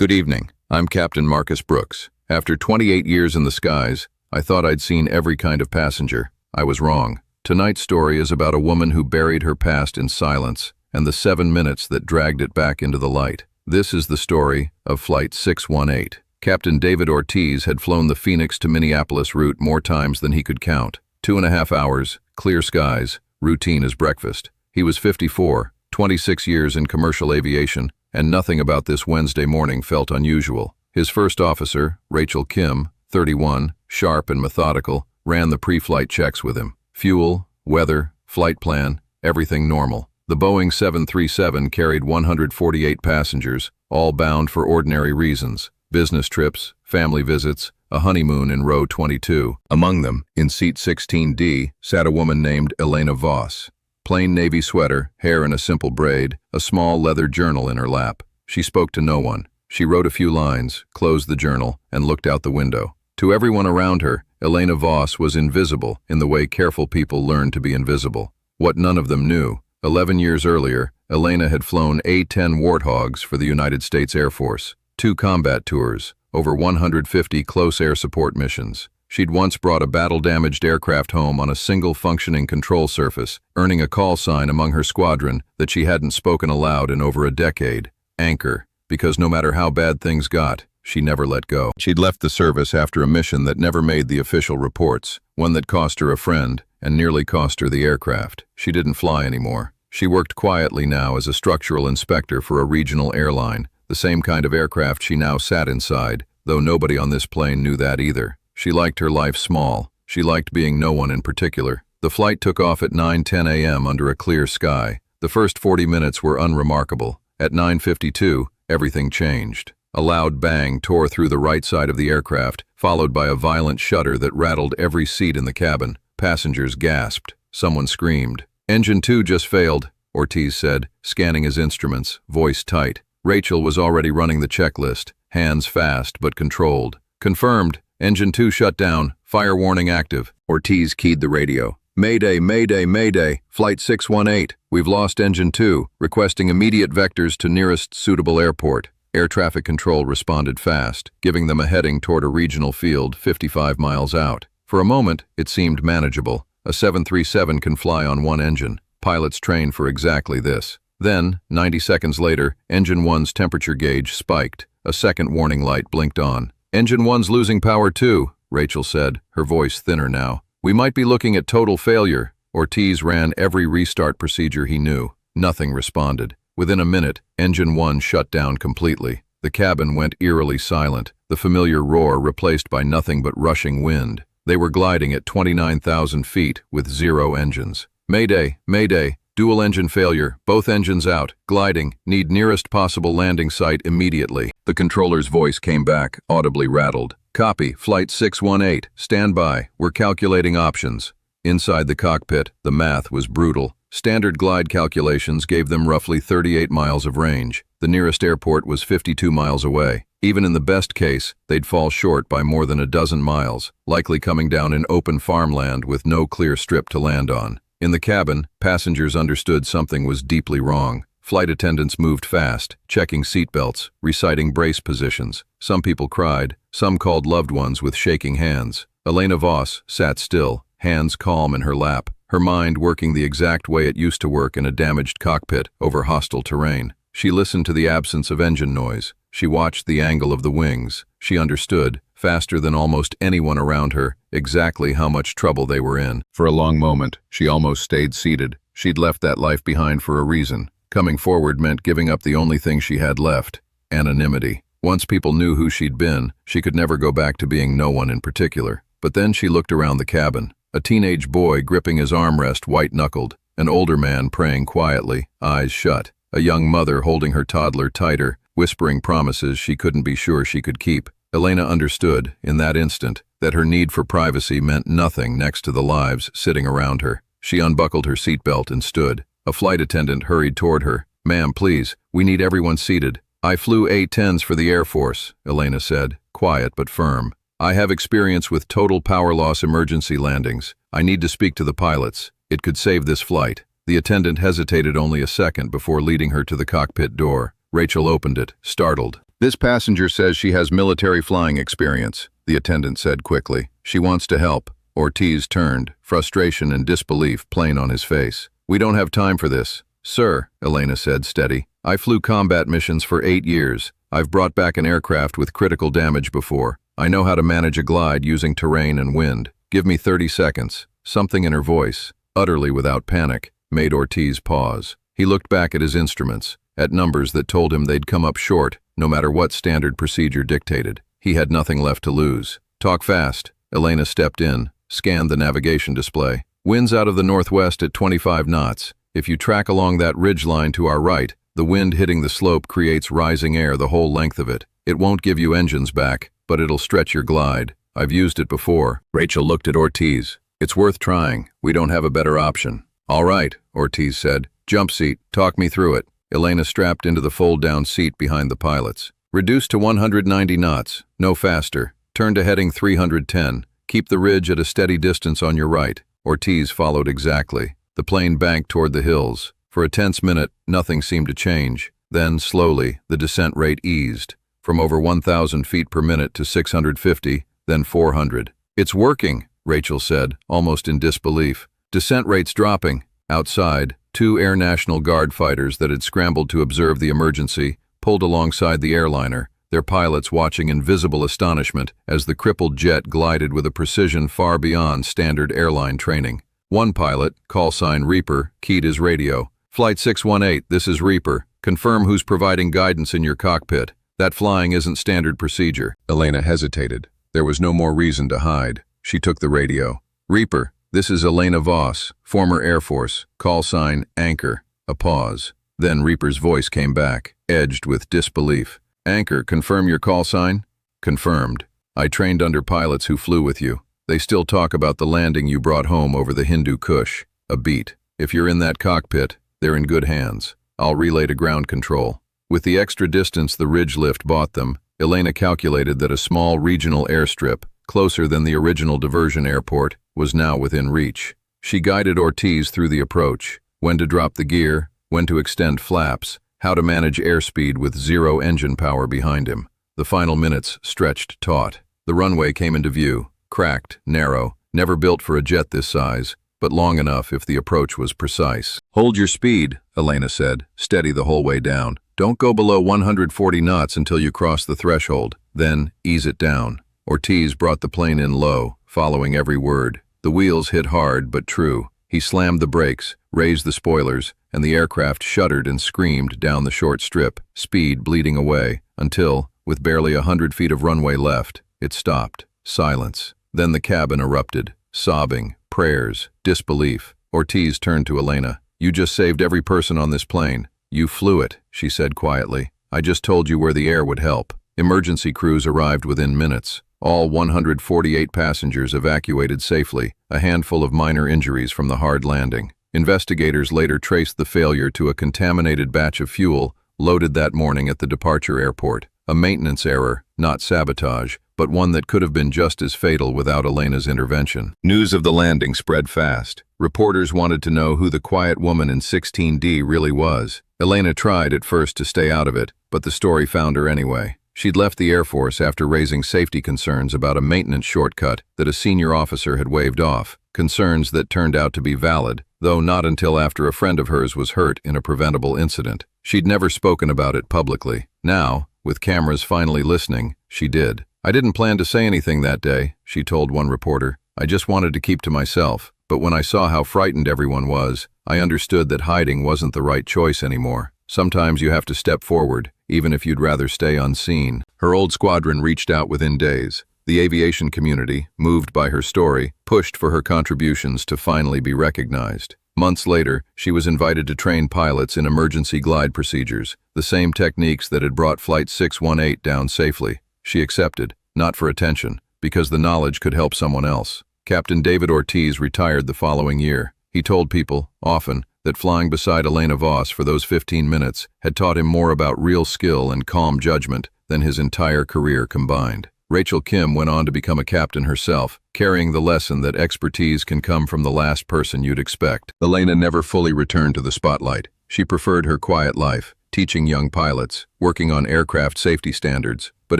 Good evening. I'm Captain Marcus Brooks. After 28 years in the skies, I thought I'd seen every kind of passenger. I was wrong. Tonight's story is about a woman who buried her past in silence and the 7 minutes that dragged it back into the light. This is the story of Flight 618. Captain David Ortiz had flown the Phoenix to Minneapolis route more times than he could count. 2.5 hours, clear skies, routine as breakfast. He was 54, 26 years in commercial aviation, and nothing about this Wednesday morning felt unusual. His first officer, Rachel Kim, 31, sharp and methodical, ran the pre-flight checks with him. Fuel, weather, flight plan, everything normal. The Boeing 737 carried 148 passengers, all bound for ordinary reasons: business trips, family visits, a honeymoon in row 22. Among them, in seat 16D, sat a woman named Elena Voss. Plain navy sweater, hair in a simple braid, a small leather journal in her lap. She spoke to no one. She wrote a few lines, closed the journal, and looked out the window. To everyone around her, Elena Voss was invisible in the way careful people learn to be invisible. What none of them knew, 11 years earlier, Elena had flown A-10 Warthogs for the United States Air Force, 2 combat tours, over 150 close air support missions. She'd once brought a battle-damaged aircraft home on a single functioning control surface, earning a call sign among her squadron that she hadn't spoken aloud in over a decade: Anchor, because no matter how bad things got, she never let go. She'd left the service after a mission that never made the official reports, one that cost her a friend and nearly cost her the aircraft. She didn't fly anymore. She worked quietly now as a structural inspector for a regional airline, the same kind of aircraft she now sat inside, though nobody on this plane knew that either. She liked her life small. She liked being no one in particular. The flight took off at 9:10 a.m. under a clear sky. The first 40 minutes were unremarkable. At 9:52, everything changed. A loud bang tore through the right side of the aircraft, followed by a violent shudder that rattled every seat in the cabin. Passengers gasped. Someone screamed. "Engine 2 just failed," Ortiz said, scanning his instruments, voice tight. Rachel was already running the checklist, hands fast but controlled. "Confirmed. Engine 2 shut down. Fire warning active." Ortiz keyed the radio. "Mayday, mayday, mayday. Flight 618. We've lost Engine 2. Requesting immediate vectors to nearest suitable airport." Air traffic control responded fast, giving them a heading toward a regional field 55 miles out. For a moment, it seemed manageable. A 737 can fly on one engine. Pilots train for exactly this. Then, 90 seconds later, Engine 1's temperature gauge spiked. A second warning light blinked on. "Engine 1's losing power too," Rachel said, her voice thinner now. "We might be looking at total failure." Ortiz ran every restart procedure he knew. Nothing responded. Within a minute, Engine 1 shut down completely. The cabin went eerily silent, the familiar roar replaced by nothing but rushing wind. They were gliding at 29,000 feet with 0 engines. "Mayday, mayday, dual engine failure, both engines out, gliding, need nearest possible landing site immediately." The controller's voice came back, audibly rattled. "Copy, Flight 618, stand by, we're calculating options." Inside the cockpit, the math was brutal. Standard glide calculations gave them roughly 38 miles of range. The nearest airport was 52 miles away. Even in the best case, they'd fall short by more than a dozen miles, likely coming down in open farmland with no clear strip to land on. In the cabin, passengers understood something was deeply wrong. Flight attendants moved fast, checking seatbelts, reciting brace positions. Some people cried, some called loved ones with shaking hands. Elena Voss sat still, hands calm in her lap, her mind working the exact way it used to work in a damaged cockpit over hostile terrain. She listened to the absence of engine noise. She watched the angle of the wings. She understood, faster than almost anyone around her, exactly how much trouble they were in. For a long moment, she almost stayed seated. She'd left that life behind for a reason. Coming forward meant giving up the only thing she had left: anonymity. Once people knew who she'd been, she could never go back to being no one in particular. But then she looked around the cabin. A teenage boy gripping his armrest white-knuckled, an older man praying quietly, eyes shut, a young mother holding her toddler tighter, whispering promises she couldn't be sure she could keep. Elena understood, in that instant, that her need for privacy meant nothing next to the lives sitting around her. She unbuckled her seatbelt and stood. A flight attendant hurried toward her. "Ma'am, please, we need everyone seated." "I flew A-10s for the Air Force," Elena said, quiet but firm. "I have experience with total power loss emergency landings. I need to speak to the pilots. It could save this flight." The attendant hesitated only a second before leading her to the cockpit door. Rachel opened it, startled. "This passenger says she has military flying experience," the attendant said quickly. "She wants to help." Ortiz turned, frustration and disbelief plain on his face. "We don't have time for this." "Sir," Elena said, steady, "I flew combat missions for 8 years. I've brought back an aircraft with critical damage before. I know how to manage a glide using terrain and wind. Give me 30 seconds. Something in her voice, utterly without panic, made Ortiz pause. He looked back at his instruments, at numbers that told him they'd come up short, no matter what standard procedure dictated. He had nothing left to lose. "Talk fast." Elena stepped in, scanned the navigation display. "Winds out of the northwest at 25 knots. If you track along that ridge line to our right, the wind hitting the slope creates rising air the whole length of it. It won't give you engines back, but it'll stretch your glide. I've used it before." Rachel looked at Ortiz. "It's worth trying. We don't have a better option." "All right," Ortiz said. "Jump seat, talk me through it." Elena strapped into the fold-down seat behind the pilots. "Reduce to 190 knots, no faster. Turn to heading 310. Keep the ridge at a steady distance on your right." Ortiz followed exactly. The plane banked toward the hills. For a tense minute, nothing seemed to change. Then, slowly, the descent rate eased, from over 1,000 feet per minute to 650, then 400. "It's working," Rachel said, almost in disbelief. "Descent rate's dropping." Outside, 2 Air National Guard fighters that had scrambled to observe the emergency pulled alongside the airliner, their pilots watching in visible astonishment as the crippled jet glided with a precision far beyond standard airline training. One pilot, call sign Reaper, keyed his radio. "Flight 618, this is Reaper. Confirm who's providing guidance in your cockpit. That flying isn't standard procedure." Elena hesitated. There was no more reason to hide. She took the radio. "Reaper, this is Elena Voss, former Air Force. Call sign Anchor." A pause. Then Reaper's voice came back, edged with disbelief. "Anchor, confirm your call sign?" "Confirmed. I trained under pilots who flew with you. They still talk about the landing you brought home over the Hindu Kush. A beat. If you're in that cockpit, they're in good hands. I'll relay to ground control." With the extra distance the ridge lift bought them, Elena calculated that a small regional airstrip, closer than the original diversion airport, was now within reach. She guided Ortiz through the approach, when to drop the gear, when to extend flaps, how to manage airspeed with 0 engine power behind him. The final minutes stretched taut. The runway came into view, cracked, narrow, never built for a jet this size, but long enough if the approach was precise. "Hold your speed," Elena said, steady the whole way down. "Don't go below 140 knots until you cross the threshold, then ease it down." Ortiz brought the plane in low, following every word. The wheels hit hard but true. He slammed the brakes, raised the spoilers, and the aircraft shuddered and screamed down the short strip, speed bleeding away, until, with barely 100 feet of runway left, it stopped. Silence. Then the cabin erupted. Sobbing, prayers, disbelief. Ortiz turned to Elena. "You just saved every person on this plane. You flew it," she said quietly. "I just told you where the air would help." Emergency crews arrived within minutes. All 148 passengers evacuated safely, a handful of minor injuries from the hard landing. Investigators later traced the failure to a contaminated batch of fuel loaded that morning at the departure airport. A maintenance error, not sabotage, but one that could have been just as fatal without Elena's intervention. News of the landing spread fast. Reporters wanted to know who the quiet woman in 16D really was. Elena tried at first to stay out of it, but the story found her anyway. She'd left the Air Force after raising safety concerns about a maintenance shortcut that a senior officer had waved off, concerns that turned out to be valid, though not until after a friend of hers was hurt in a preventable incident. She'd never spoken about it publicly. Now, with cameras finally listening, she did. "I didn't plan to say anything that day," she told one reporter. "I just wanted to keep to myself. But when I saw how frightened everyone was, I understood that hiding wasn't the right choice anymore. Sometimes you have to step forward, even if you'd rather stay unseen." Her old squadron reached out within days. The aviation community, moved by her story, pushed for her contributions to finally be recognized. Months later, she was invited to train pilots in emergency glide procedures, the same techniques that had brought Flight 618 down safely. She accepted, not for attention, because the knowledge could help someone else. Captain David Ortiz retired the following year. He told people, often, that flying beside Elena Voss for those 15 minutes had taught him more about real skill and calm judgment than his entire career combined. Rachel Kim went on to become a captain herself, carrying the lesson that expertise can come from the last person you'd expect. Elena never fully returned to the spotlight. She preferred her quiet life, teaching young pilots, working on aircraft safety standards. But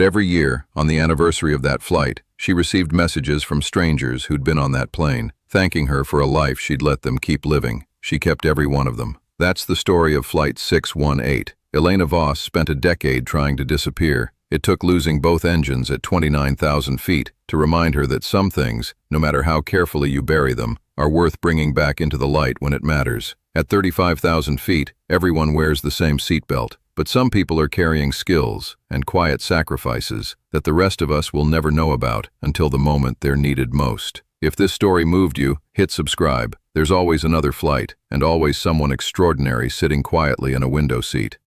every year, on the anniversary of that flight, she received messages from strangers who'd been on that plane, thanking her for a life she'd let them keep living. She kept every one of them. That's the story of Flight 618. Elena Voss spent a decade trying to disappear. It took losing both engines at 29,000 feet to remind her that some things, no matter how carefully you bury them, are worth bringing back into the light when it matters. At 35,000 feet, everyone wears the same seatbelt, but some people are carrying skills and quiet sacrifices that the rest of us will never know about until the moment they're needed most. If this story moved you, hit subscribe. There's always another flight, and always someone extraordinary sitting quietly in a window seat.